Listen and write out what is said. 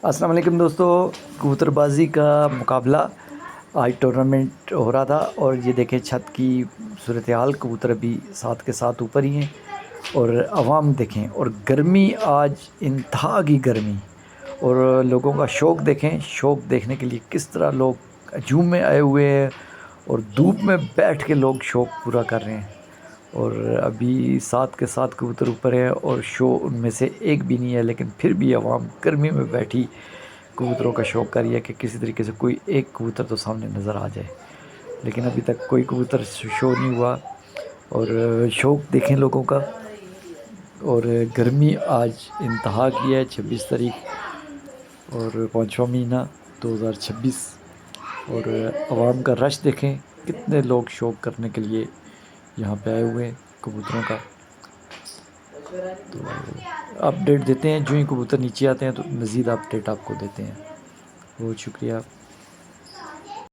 السلام علیکم دوستو، کبوتر بازی کا مقابلہ آج ٹورنامنٹ ہو رہا تھا اور یہ دیکھیں چھت کی صورتحال، کبوتر ابھی ساتھ کے ساتھ اوپر ہی ہیں اور عوام دیکھیں، اور گرمی آج انتہا کی گرمی، اور لوگوں کا شوق دیکھیں، شوق دیکھنے کے لیے کس طرح لوگ ہجوم میں آئے ہوئے ہیں اور دھوپ میں بیٹھ کے لوگ شوق پورا کر رہے ہیں۔ اور ابھی ساتھ کے ساتھ کبوتر اوپر ہے اور شو ان میں سے ایک بھی نہیں ہے، لیکن پھر بھی عوام گرمی میں بیٹھی کبوتروں کا شوق کر رہی ہے کہ کسی طریقے سے کوئی ایک کبوتر تو سامنے نظر آ جائے، لیکن ابھی تک کوئی کبوتر شو نہیں ہوا۔ اور شوق دیکھیں لوگوں کا، اور گرمی آج انتہا کی ہے، 26 تاریخ اور 5واں مہینہ 2026، اور عوام کا رش دیکھیں، کتنے لوگ شوق کرنے کے لیے یہاں پہ آئے ہوئے ہیں کبوتروں کا۔ تو اپڈیٹ دیتے ہیں، جو ہی کبوتر نیچے آتے ہیں تو مزید اپڈیٹ آپ کو دیتے ہیں۔ بہت شکریہ۔